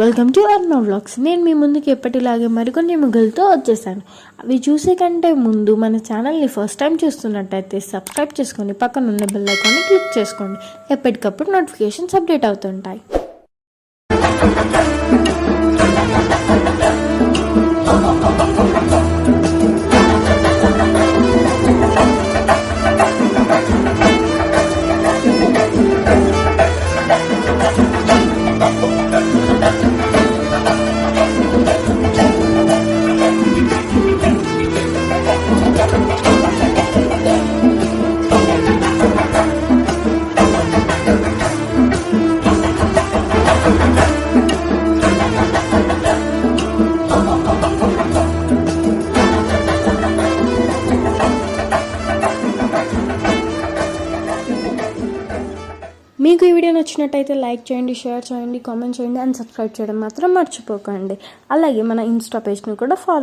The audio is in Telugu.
Welcome to అర్ణ vlogs. నేను మీ ముందుకు ఎప్పటిలాగే మరికొన్ని ముగ్గులతో వచ్చేసాను. అవి చూసే కంటే ముందు మన ఛానల్ని ఫస్ట్ టైం చూస్తున్నట్టయితే సబ్స్క్రైబ్ చేసుకొని పక్కన ఉన్న బెల్ ఐకాన్ని క్లిక్ చేసుకోండి. ఎప్పటికప్పుడు నోటిఫికేషన్స్ అప్డేట్ అవుతుంటాయి. మీకు ఈ వీడియో నచ్చినట్టయితే లైక్ చేయండి, షేర్ చేయండి, కామెంట్ చేయండి అండ్ సబ్స్క్రైబ్ చేయడం మాత్రం మర్చిపోకండి. అలాగే మన ఇన్స్టా పేజ్ని కూడా ఫాలో